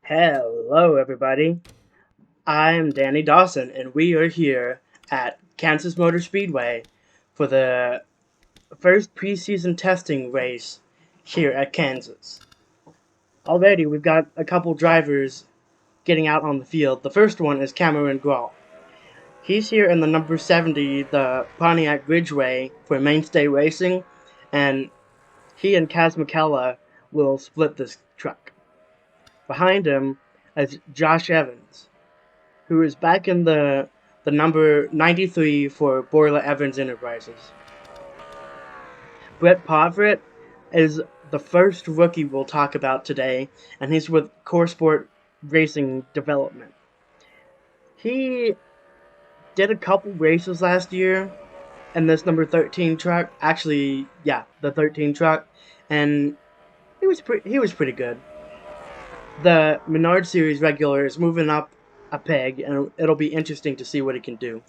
Hello, everybody. I'm Danny Dawson, and we are here at Kansas Motor Speedway for the first preseason testing race here at Kansas. Already, we've got a couple drivers getting out on the field. The first one is Cameron Grawl. He's here in the number 70, the Pontiac Ridgeway for Mainstay Racing, and he and Kaz McKella will split this truck. Behind him is Josh Evans, who is back in the number 93 for Borla Evans Enterprises. Brett Povret is the first rookie we'll talk about today, and he's with Core Sport Racing Development. He did a couple races last year in this number 13 truck. Actually, yeah, the 13 truck, and he was pretty good. The Menard Series regular is moving up a peg, and it'll be interesting to see what he can do.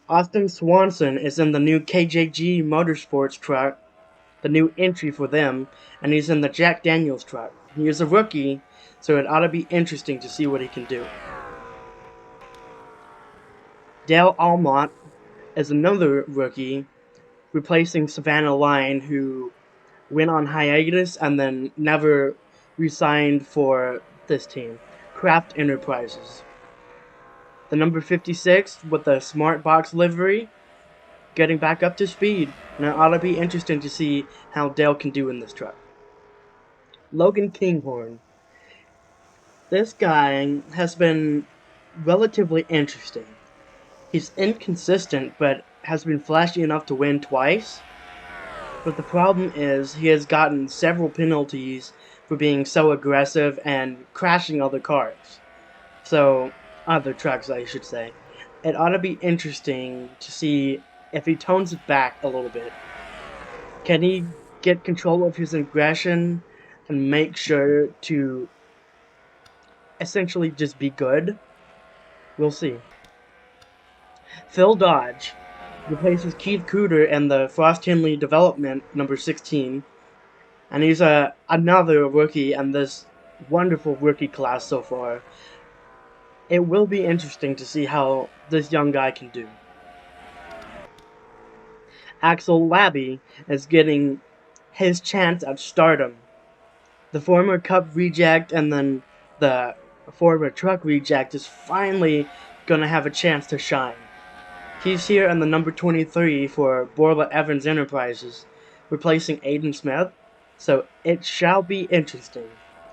Austin Swanson is in the new KJG Motorsports truck, the new entry for them, and he's in the Jack Daniels truck. He is a rookie, so it ought to be interesting to see what he can do. Dale Almont is another rookie, replacing Savannah Line, who went on hiatus and then never re-signed for this team, Craft Enterprises. The number 56 with the Smart Box livery, getting back up to speed, and it ought to be interesting to see how Dale can do in this truck. Logan Kinghorn. This guy has been relatively interesting. He's inconsistent, but has been flashy enough to win twice. But the problem is he has gotten several penalties for being so aggressive and crashing other cars. So, other trucks, I should say. It ought to be interesting to see if he tones it back a little bit. Can he get control of his aggression and make sure to essentially just be good? We'll see. Phil Dodge replaces Keith Cooter in the Frost Henley Development number 16, and he's another rookie in this wonderful rookie class so far. It will be interesting to see how this young guy can do. Axel Labby is getting his chance at stardom. The former Cup reject and then the former Truck reject is finally gonna have a chance to shine. He's here in the number 23 for Borla Evans Enterprises, replacing Aiden Smith, so it shall be interesting.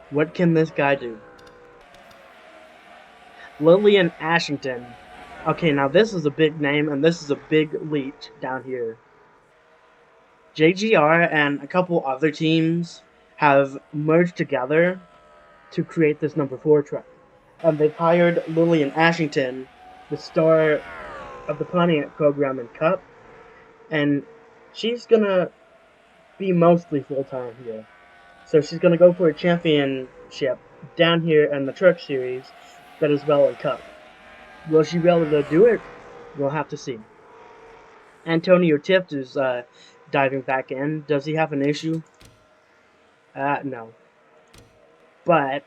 What can this guy do? Lillian Ashington. Okay, now this is a big name, and this is a big leap down here. JGR and a couple other teams have merged together to create this number 4 truck. And they've hired Lillian Ashington, the star of the Pontiac program and Cup, and she's gonna be mostly full-time here. So she's gonna go for a championship down here in the Truck Series, but as well in Cup. Will she be able to do it? We'll have to see. Antonio Tift is diving back in. Does he have an issue? No. But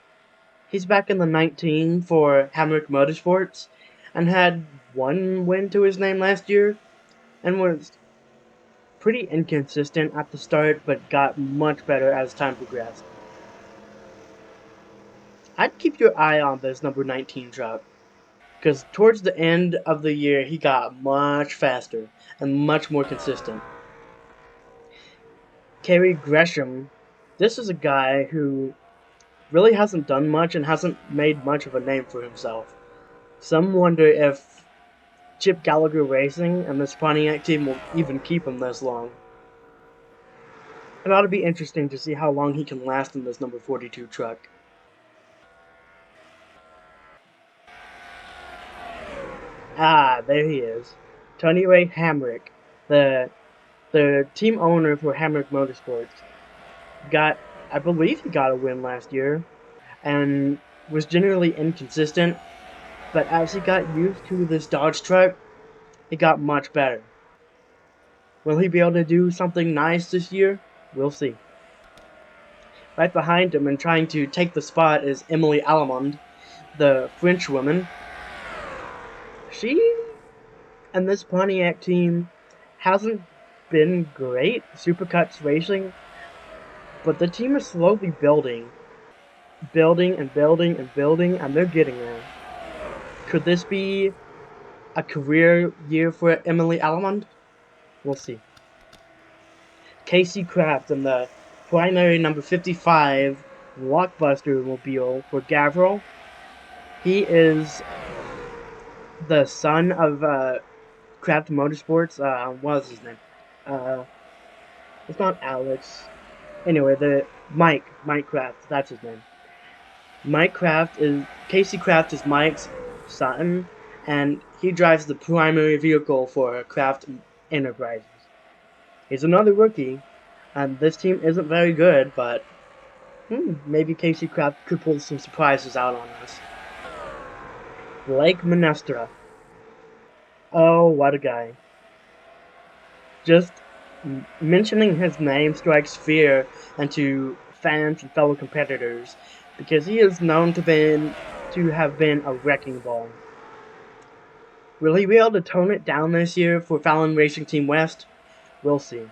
he's back in the 19 for Hamrick Motorsports and had one win to his name last year and was pretty inconsistent at the start, but got much better as time progressed. I'd keep your eye on this number 19 truck, because towards the end of the year he got much faster and much more consistent. Kerry Gresham, this is a guy who really hasn't done much and hasn't made much of a name for himself. Some wonder if Chip Gallagher Racing and this Pontiac team will even keep him this long. It ought to be interesting to see how long he can last in this number 42 truck. There he is. Tony Ray Hamrick, the team owner for Hamrick Motorsports. I believe he got a win last year, and was generally inconsistent, but as he got used to this Dodge truck, it got much better. Will he be able to do something nice this year? We'll see. Right behind him and trying to take the spot is Emily Allemond, the French woman. She and this Pontiac team hasn't been great Supercuts racing, but the team is slowly building and building and building, and they're getting there. Could this be a career year for Emily Allemond? We'll see. Casey Kraft in the primary number 55 Blockbuster mobile for Gavril. He is the son of Kraft Motorsports. What was his name? Uh, it's not Alex. Anyway, the Mike Kraft. That's his name. Casey Kraft is Mike's son, and he drives the primary vehicle for Kraft Enterprises. He's another rookie, and this team isn't very good, but maybe Casey Kraft could pull some surprises out on us. Blake Minestra. Oh, what a guy. Just mentioning his name strikes fear into fans and fellow competitors, because he is known to have been a wrecking ball. Will he be able to tone it down this year for Fallon Racing Team West? We'll see.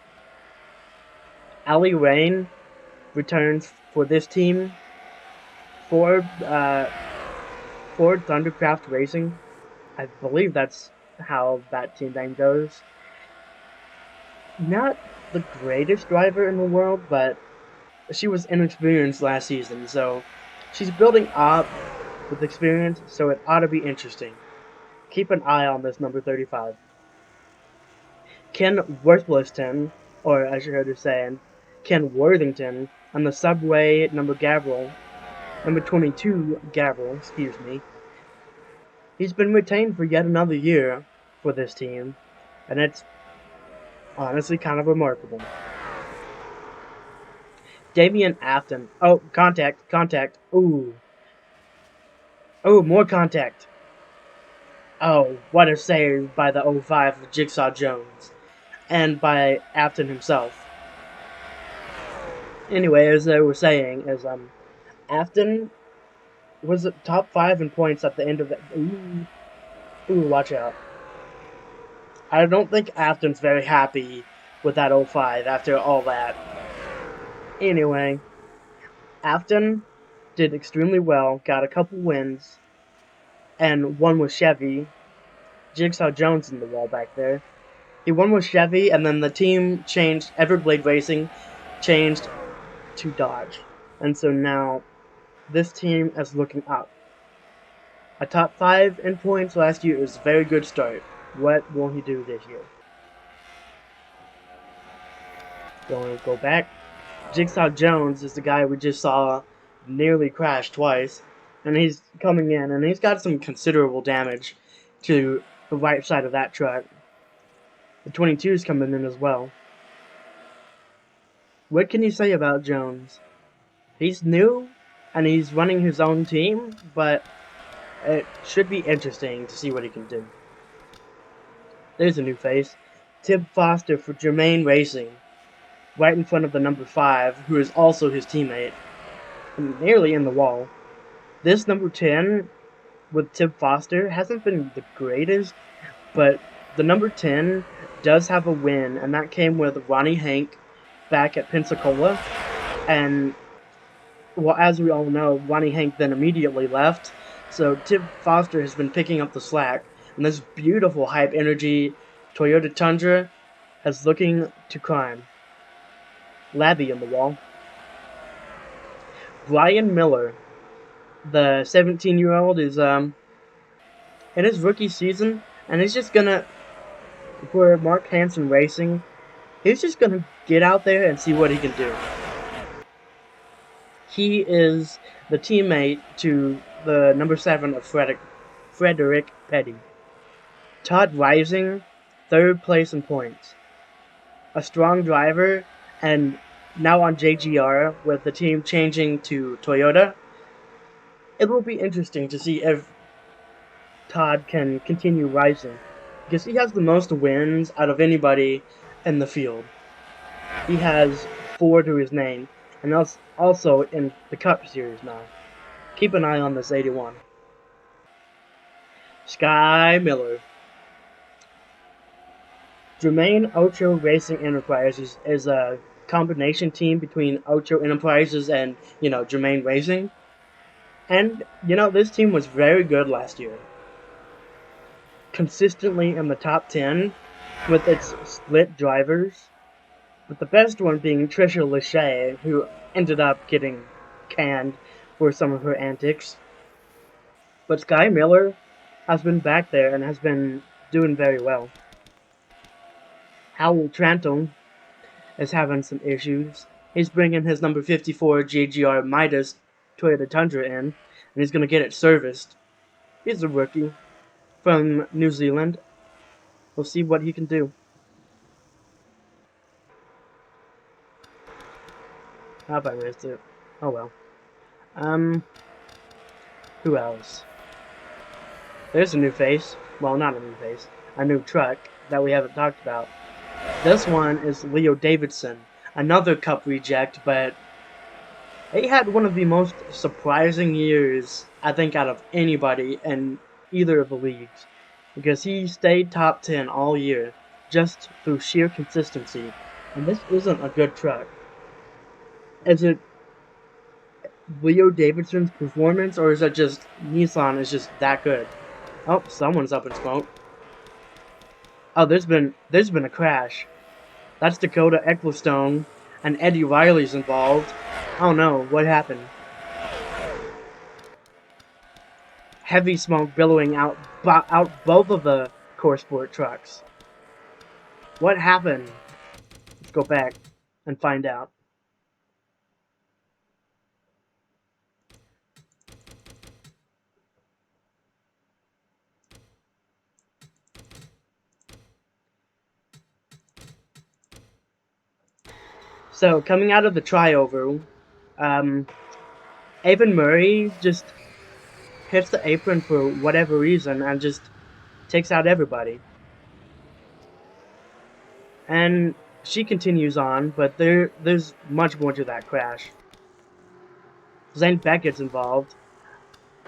Ali Rain returns for this team. Ford Thundercraft Racing. I believe that's how that team name goes. Not the greatest driver in the world, but she was inexperienced last season, so she's building up with experience, so it ought to be interesting. Keep an eye on this number 35. Ken Worthliston, or as you heard her saying, Ken Worthington, on the Subway number 22 Gavril, excuse me. He's been retained for yet another year for this team, and it's honestly kind of remarkable. Damian Afton. Oh, contact. Ooh, more contact. Oh, what a save by the 05 of Jigsaw Jones, and by Afton himself. Anyway, as I was saying, Afton was top 5 in points at the end of that. Ooh, watch out. I don't think Afton's very happy with that 05 after all that. Anyway, Afton did extremely well, got a couple wins, and won with Chevy. Jigsaw Jones in the wall back there. He won with Chevy, and then the team changed, Everglade Racing changed to Dodge. And so now this team is looking up. A top 5 in points last year is a very good start. What will he do this year? Going to go back. Jigsaw Jones is the guy we just saw nearly crash twice. And he's coming in, and he's got some considerable damage to the right side of that truck. The 22 is coming in as well. What can you say about Jones? He's new, and he's running his own team, but it should be interesting to see what he can do. There's a new face. Tib Foster for Germain Racing, right in front of the number 5, who is also his teammate, nearly in the wall. This number 10 with Tib Foster hasn't been the greatest, but the number 10 does have a win, and that came with Ronnie Hank back at Pensacola. And, well, as we all know, Ronnie Hank then immediately left, so Tib Foster has been picking up the slack, and this beautiful hype energy Toyota Tundra is looking to climb. Labby in the wall. Brian Miller, the 17-year-old, is in his rookie season, and he's just gonna, for Mark Hansen Racing, he's just gonna get out there and see what he can do. He is the teammate to the number 7 of Frederick Petty. Todd Rising, 3rd place in points. A strong driver, and now on JGR, with the team changing to Toyota, it will be interesting to see if Todd can continue rising, because he has the most wins out of anybody in the field. He has 4 to his name, and also in the Cup Series now. Keep an eye on this 81. Sky Miller. Germain Ocho Racing Enterprises is a combination team between Ocho Enterprises and, Germain Racing. And, this team was very good last year. Consistently in the top 10 with its split drivers, with the best one being Trisha Lachey, who ended up getting canned for some of her antics. But Sky Miller has been back there and has been doing very well. Howell Tranton is having some issues. He's bringing his number 54 GGR Midas Toyota Tundra in, and he's going to get it serviced. He's a rookie from New Zealand. We'll see what he can do. How if I missed it? Oh well. Who else? There's a new face. Well, not a new face. A new truck that we haven't talked about. This one is Leo Davidson, another Cup reject, but he had one of the most surprising years, I think, out of anybody in either of the leagues, because he stayed top 10 all year, just through sheer consistency, and this isn't a good truck. Is it Leo Davidson's performance, or is it just Nissan is just that good? Oh, someone's up in smoke. Oh, there's been a crash. That's Dakota Ecclestone, and Eddie Riley's involved. Oh no, what happened? Heavy smoke billowing out both of the Core Sport trucks. What happened? Let's go back and find out. So, coming out of the trioval, Avon Murray just hits the apron for whatever reason and just takes out everybody. And she continues on, but there's much more to that crash. Zane Beckett's involved.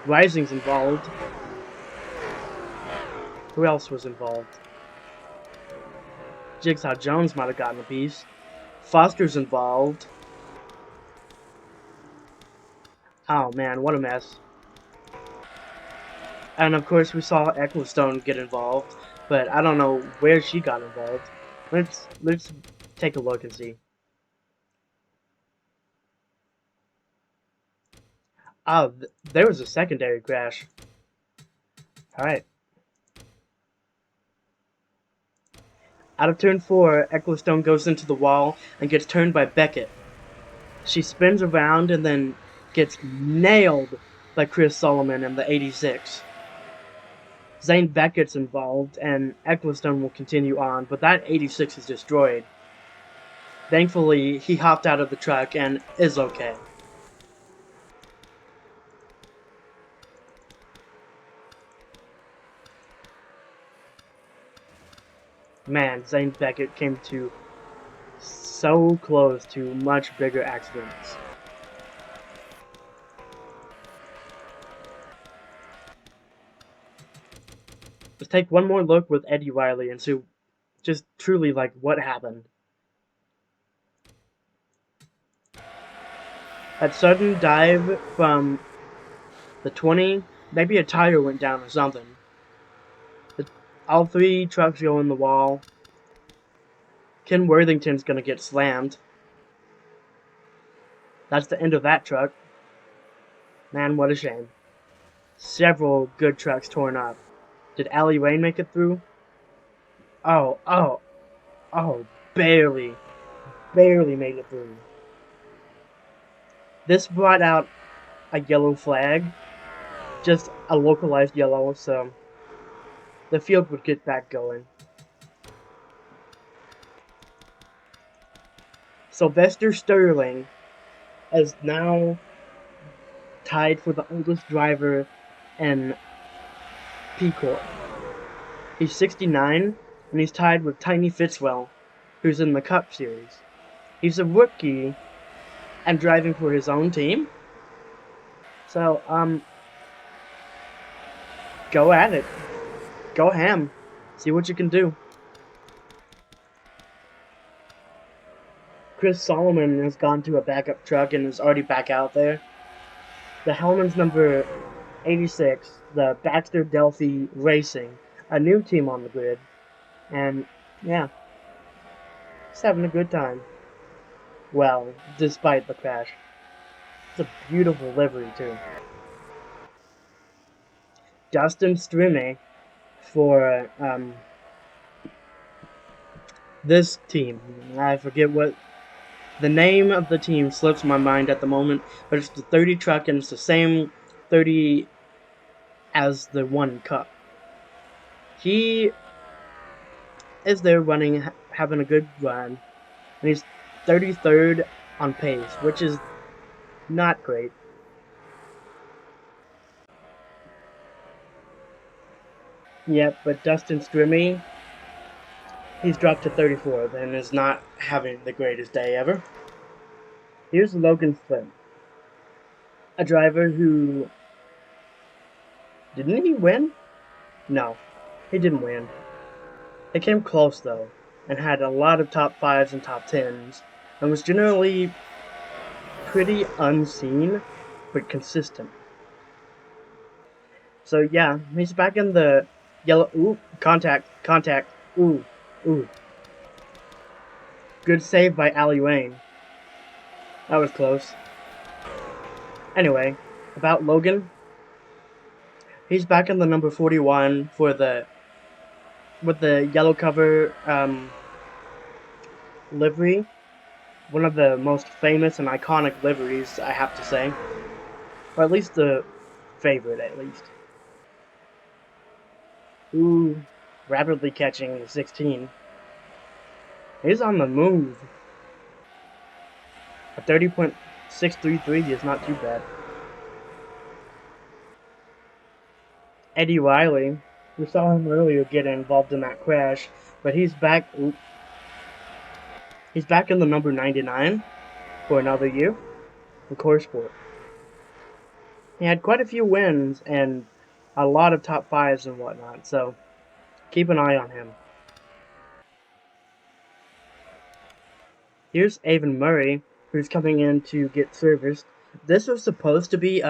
Rising's involved. Who else was involved? Jigsaw Jones might have gotten a piece. Foster's involved. Oh man, what a mess. And of course we saw Ecclestone get involved, but I don't know where she got involved. Let's take a look and see. Oh, there was a secondary crash. Alright. Out of turn 4, Ecclestone goes into the wall and gets turned by Beckett. She spins around and then gets nailed by Chris Solomon in the 86. Zane Beckett's involved, and Ecclestone will continue on, but that 86 is destroyed. Thankfully, he hopped out of the truck and is okay. Man, Zane Beckett came to so close to much bigger accidents. Let's take one more look with Eddie Riley and see just truly like what happened. That sudden dive from the 20, maybe a tire went down or something. All three trucks go in the wall. Ken Worthington's gonna get slammed. That's the end of that truck. Man, what a shame. Several good trucks torn up. Did Allie Rain make it through? Oh, barely. Barely made it through. This brought out a yellow flag. Just a localized yellow, so the field would get back going. Sylvester Sterling is now tied for the oldest driver in PCOR. He's 69, and he's tied with Tiny Fitzwell, who's in the Cup Series. He's a rookie, and driving for his own team. So, go at it. Go ham. See what you can do. Chris Solomon has gone to a backup truck and is already back out there. The Hellman's number 86, the Baxter Delphi Racing, a new team on the grid. And, yeah, just having a good time. Well, despite the crash. It's a beautiful livery, too. Dustin Strime for this team. I forget what the name of the team slips my mind at the moment, but it's the 30 truck and it's the same 30 as the 1 Cup. He is there running, having a good run, and he's 33rd on pace, which is not great. Yep, but Dustin Strime, he's dropped to 34th and is not having the greatest day ever. Here's Logan Flynn, a driver who... Didn't he win? No, he didn't win. He came close, though, and had a lot of top 5s and top 10s, and was generally pretty unseen, but consistent. So yeah, he's back in the yellow... Ooh, contact, ooh, ooh. Good save by Ali Wayne. That was close. Anyway, about Logan. He's back in the number 41 for the... with the yellow cover livery. One of the most famous and iconic liveries, I have to say. Or at least the favorite, at least. Ooh, rapidly catching the 16. He's on the move. A 30.633 is not too bad. Eddie Riley, we saw him earlier get involved in that crash, but he's back. Ooh, he's back in the number 99 for another year in Core Sport. He had quite a few wins and a lot of top 5s and whatnot, so keep an eye on him. Here's Avon Murray, who's coming in to get serviced. This was supposed to be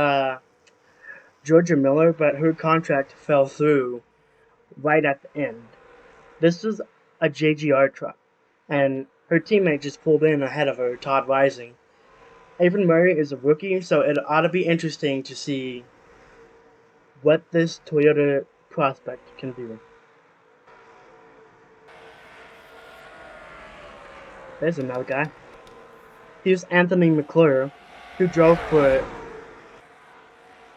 Georgia Miller, but her contract fell through right at the end. This is a JGR truck, and her teammate just pulled in ahead of her, Todd Rising. Avon Murray is a rookie, so it ought to be interesting to see what this Toyota prospect can do. There's another guy. Here's Anthony McClure, who drove for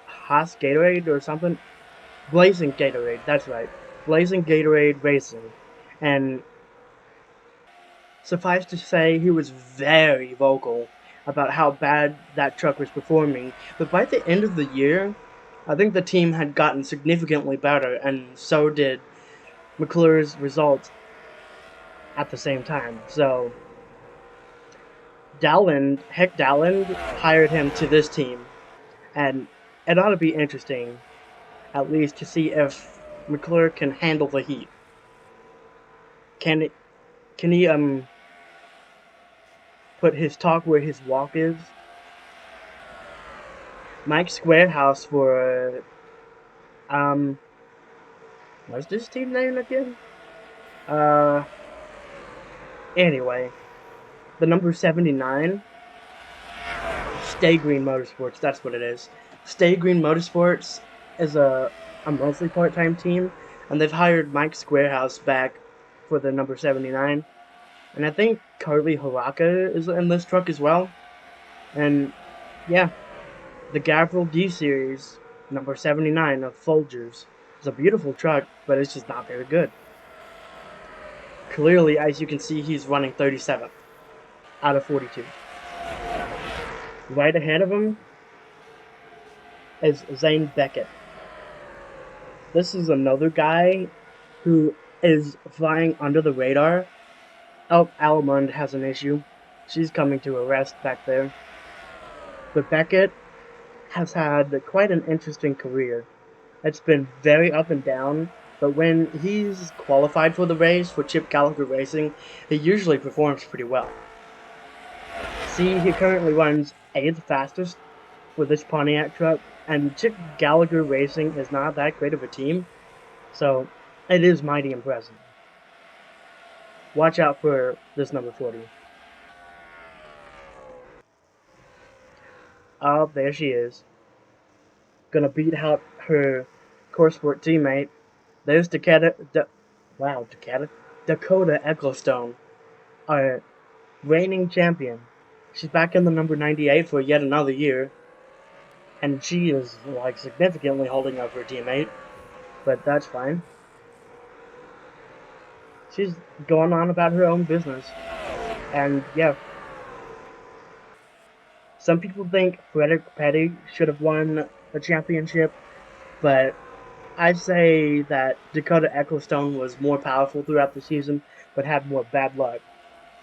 Haas Gatorade or something. Blazing Gatorade, that's right. Blazing Gatorade Racing. And suffice to say, he was very vocal about how bad that truck was performing. But by the end of the year, I think the team had gotten significantly better, and so did McClure's results at the same time. So Heck Dowland hired him to this team, and it ought to be interesting, at least, to see if McClure can handle the heat. Can he put his talk where his walk is? Mike Squarehouse for what's this team name again? Anyway, the number 79, Stay Green Motorsports, that's what it is. Stay Green Motorsports is a mostly part-time team, and they've hired Mike Squarehouse back for the number 79. And I think Carly Haraka is in this truck as well. And yeah, the Gavril D Series, number 79 of Folgers. It's a beautiful truck, but it's just not very good. Clearly, as you can see, he's running 37th out of 42. Right ahead of him is Zane Beckett. This is another guy who is flying under the radar. Oh, Almond has an issue. She's coming to a rest back there. But Beckett has had quite an interesting career. It's been very up and down, but when he's qualified for the race for Chip Gallagher Racing, he usually performs pretty well. See, he currently runs 8th fastest with this Pontiac truck, and Chip Gallagher Racing is not that great of a team, so it is mighty impressive. Watch out for this number 40. Oh, there she is. Gonna beat out her Corsport teammate. There's Dakota Ecclestone, our reigning champion. She's back in the number 98 for yet another year, and she is like significantly holding up her teammate, but that's fine. She's going on about her own business, and yeah, some people think Frederick Petty should have won the championship, but I'd say that Dakota Ecclestone was more powerful throughout the season, but had more bad luck,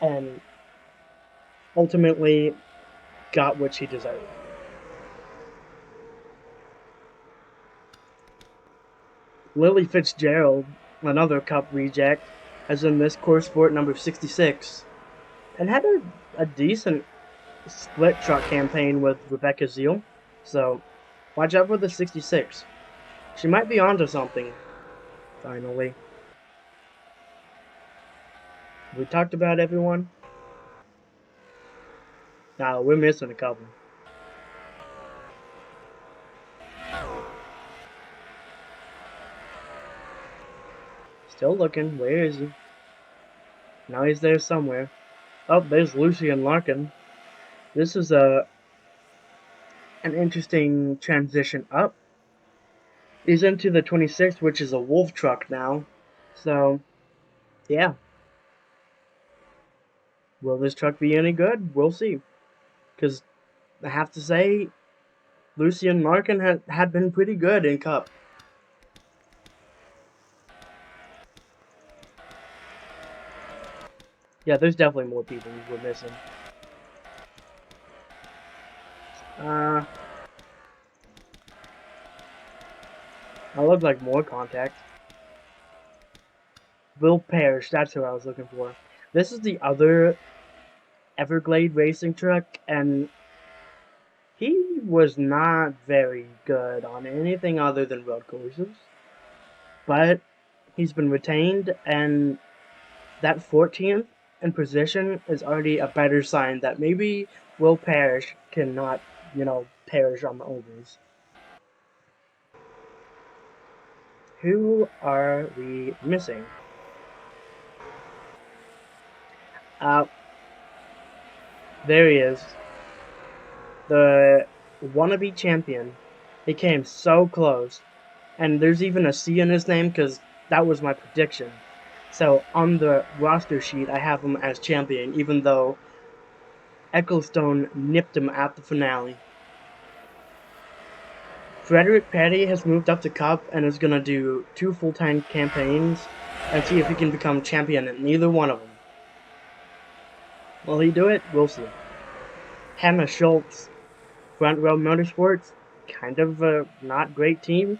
and ultimately got what she deserved. Lily Fitzgerald, another Cup reject, as in this course sport number 66, and had a decent split truck campaign with Rebecca Zeal, so watch out for the 66. She might be onto something, finally. We talked about everyone. Now we're missing a couple. Still looking. Where is he? Now he's there somewhere. Oh, there's Lucian Larkin. This is an interesting transition up. He's into the 26, which is a Wolf truck now. So, yeah. Will this truck be any good? We'll see. Because I have to say, Lucian Larkin had been pretty good in Cup. Yeah, there's definitely more people we're missing. I look like more contact. Will Parrish, that's who I was looking for. This is the other Everglade racing truck, and he was not very good on anything other than road courses. But he's been retained, and that 14th in position is already a better sign that maybe Will Parrish cannot, perish on the ovals. Who are we missing? There he is. The wannabe champion. He came so close. And there's even a C in his name because that was my prediction. So on the roster sheet, I have him as champion, even though Ecclestone nipped him at the finale. Frederick Petty has moved up to Cup and is going to do 2 full-time campaigns and see if he can become champion in either one of them. Will he do it? We'll see. Hannah Schultz, Front Row Motorsports, kind of a not great team,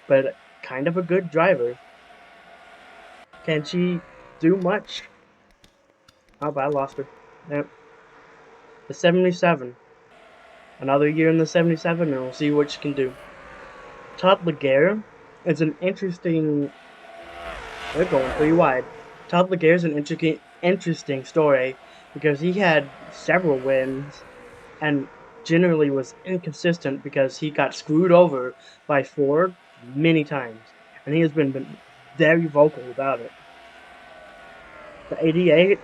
but kind of a good driver. Can she do much? Oh, but I lost her. Yep. The 77. Another year in the 77, and we'll see what she can do. Todd Laguerre is an interesting... They're going pretty wide. Todd Laguerre is an interesting story because he had several wins and generally was inconsistent because he got screwed over by Ford many times, and he has been very vocal about it. The 88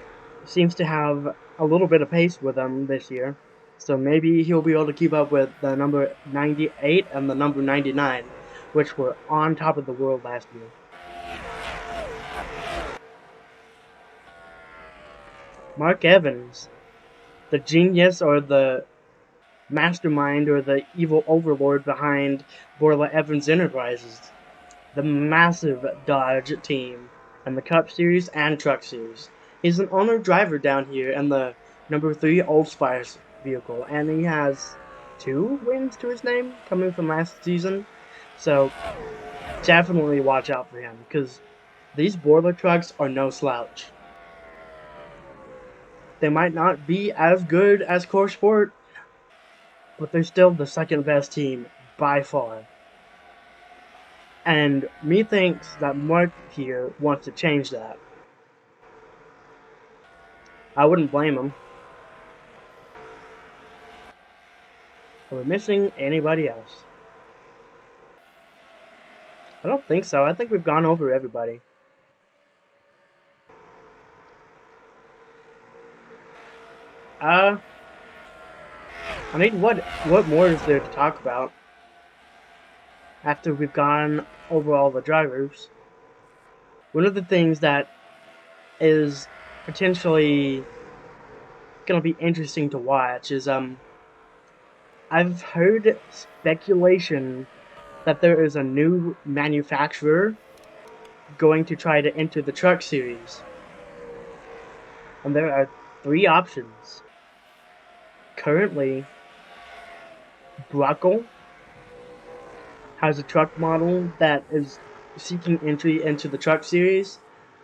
seems to have a little bit of pace with him this year, so maybe he'll be able to keep up with the number 98 and the number 99, which were on top of the world last year. Mark Evans, the genius or the mastermind or the evil overlord behind Borla Evans Enterprises, the massive Dodge team, and the Cup Series and Truck Series. He's an owner driver down here in the number 3 Old Spice vehicle, and he has 2 wins to his name coming from last season. So definitely watch out for him because these boiler trucks are no slouch. They might not be as good as Core Sport, but they're still the second best team by far. And methinks that Mark here wants to change that. I wouldn't blame him. Are we missing anybody else? I don't think so. I think we've gone over everybody. I mean, what more is there to talk about after we've gone over all the drivers? One of the things that is potentially gonna be interesting to watch is I've heard speculation that there is a new manufacturer going to try to enter the truck series. And there are 3 options. Currently, Brockel has a truck model that is seeking entry into the truck series,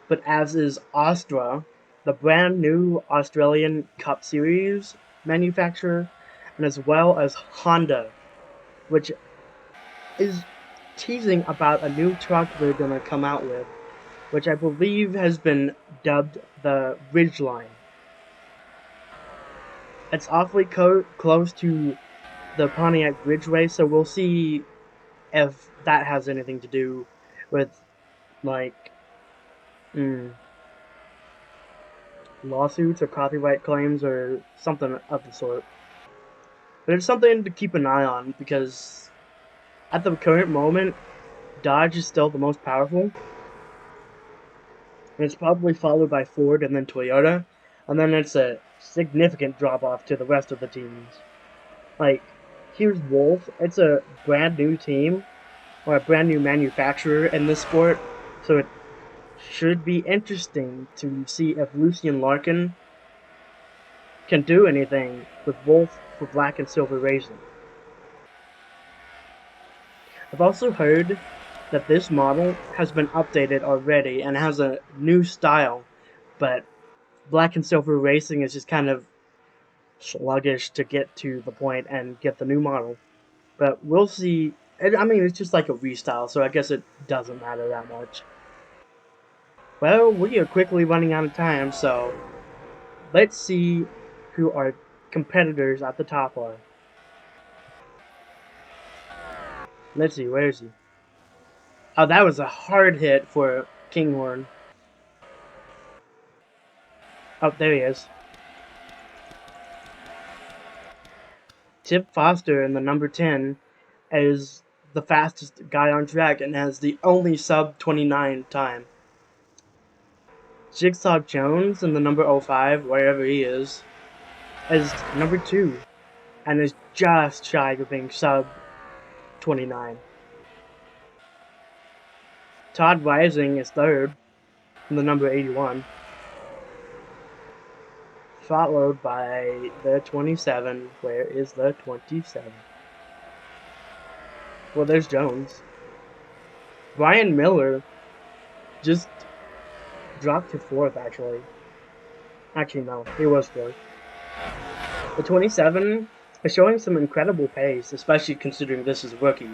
but as is Astra, the brand new Australian Cup Series manufacturer, and as well as Honda, which is teasing about a new truck they're going to come out with, which I believe has been dubbed the Ridgeline. It's awfully close to the Pontiac Ridgeway, so we'll see if that has anything to do with, like, lawsuits or copyright claims or something of the sort. But it's something to keep an eye on because at the current moment, Dodge is still the most powerful. And it's probably followed by Ford and then Toyota. And then it's a significant drop off to the rest of the teams. Like, here's Wolf. It's a brand new team or a brand new manufacturer in this sport. So it should be interesting to see if Lucien Larkin can do anything with Wolf for Black and Silver Racing. I've also heard that this model has been updated already and has a new style, but Black and Silver Racing is just kind of sluggish to get to the point and get the new model. But we'll see. I mean, it's just like a restyle, so I guess it doesn't matter that much. Well, we are quickly running out of time, so let's see who our competitors at the top are. Let's see, where is he? Oh, that was a hard hit for Kinghorn. Oh, there he is. Tip Foster in the number 10 is the fastest guy on track and has the only sub 29 time. Jigsaw Jones in the number 05, wherever he is number 2 and is just shy of being sub 29. Todd Rising is third in the number 81, followed by the 27. Where is the 27? Well, there's Jones. Brian Miller just dropped to 4th, actually. Actually, no, he was 4th. The 27 is showing some incredible pace, especially considering this is rookie.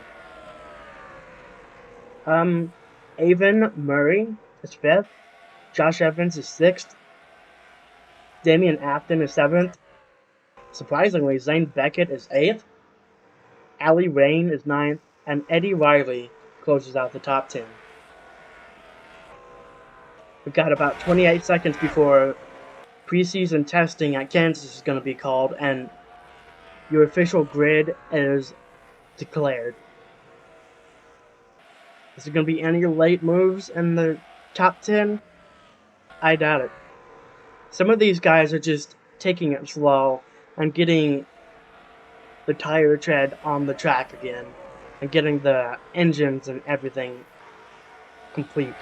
Avon Murray is 5th. Josh Evans is 6th. Damian Afton is 7th. Surprisingly, Zane Beckett is 8th. Ali Rain is 9th. And Eddie Riley closes out the top 10. We've got about 28 seconds before preseason testing at Kansas is going to be called, and your official grid is declared. Is there going to be any late moves in the top 10? I doubt it. Some of these guys are just taking it slow and getting the tire tread on the track again and getting the engines and everything complete.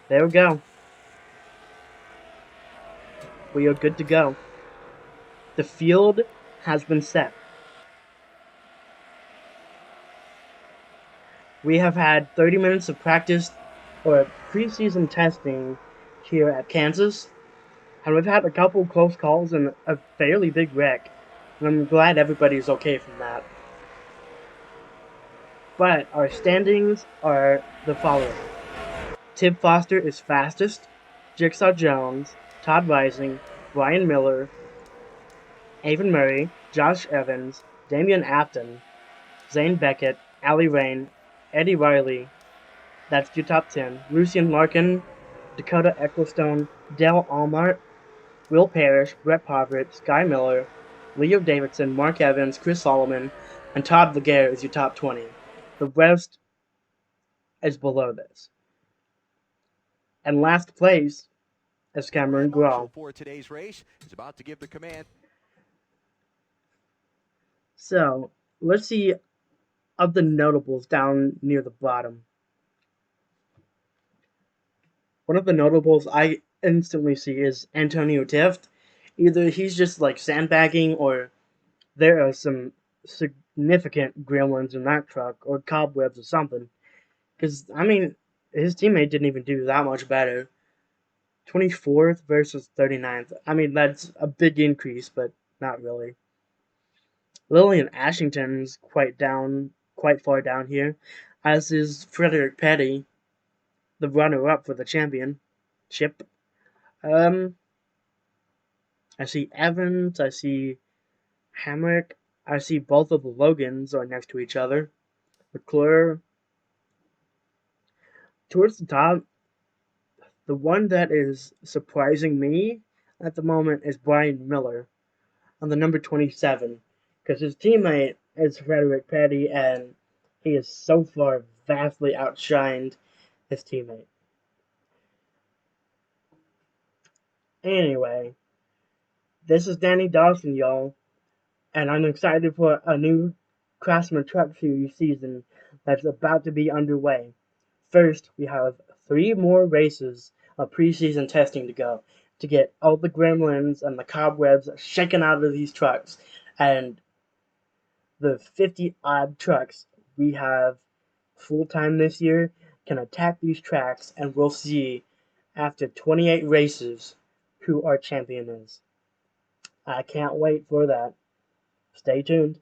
There we go. We are good to go. The field has been set. We have had 30 minutes of practice or preseason testing here at Kansas, and we've had a couple close calls and a fairly big wreck, and I'm glad everybody's okay from that. But our standings are the following. Tib Foster is fastest, Jigsaw Jones, Todd Rising, Brian Miller, Avon Murray, Josh Evans, Damian Afton, Zane Beckett, Ali Rain, Eddie Riley, that's your top 10, Lucian Larkin, Dakota Ecclestone, Dale Allmart, Will Parrish, Brett Poverett, Sky Miller, Leo Davidson, Mark Evans, Chris Solomon, and Todd Laguerre is your top 20. The rest is below this. And last place is Cameron Grau. For today's race is about to give the command. So, let's see of the notables down near the bottom. One of the notables I instantly see is Antonio Tift. Either he's just like sandbagging or there are some significant gremlins in that truck or cobwebs or something. Because, I mean, his teammate didn't even do that much better. 24th versus 39th. I mean, that's a big increase, but not really. Lillian Ashington's quite far down here, as is Frederick Petty, the runner-up for the championship. I see Evans, I see Hamrick, I see both of the Logans are next to each other. McClure. Towards the top, the one that is surprising me at the moment is Brian Miller on the number 27, because his teammate is Frederick Petty, and he is so far vastly outshined his teammate. Anyway, this is Danny Dawson, y'all, and I'm excited for a new Craftsman Truck Series season that's about to be underway. First, we have 3 more races of preseason testing to go to get all the gremlins and the cobwebs shaken out of these trucks, and the 50-odd trucks we have full-time this year can attack these tracks, and we'll see, after 28 races, who our champion is. I can't wait for that. Stay tuned.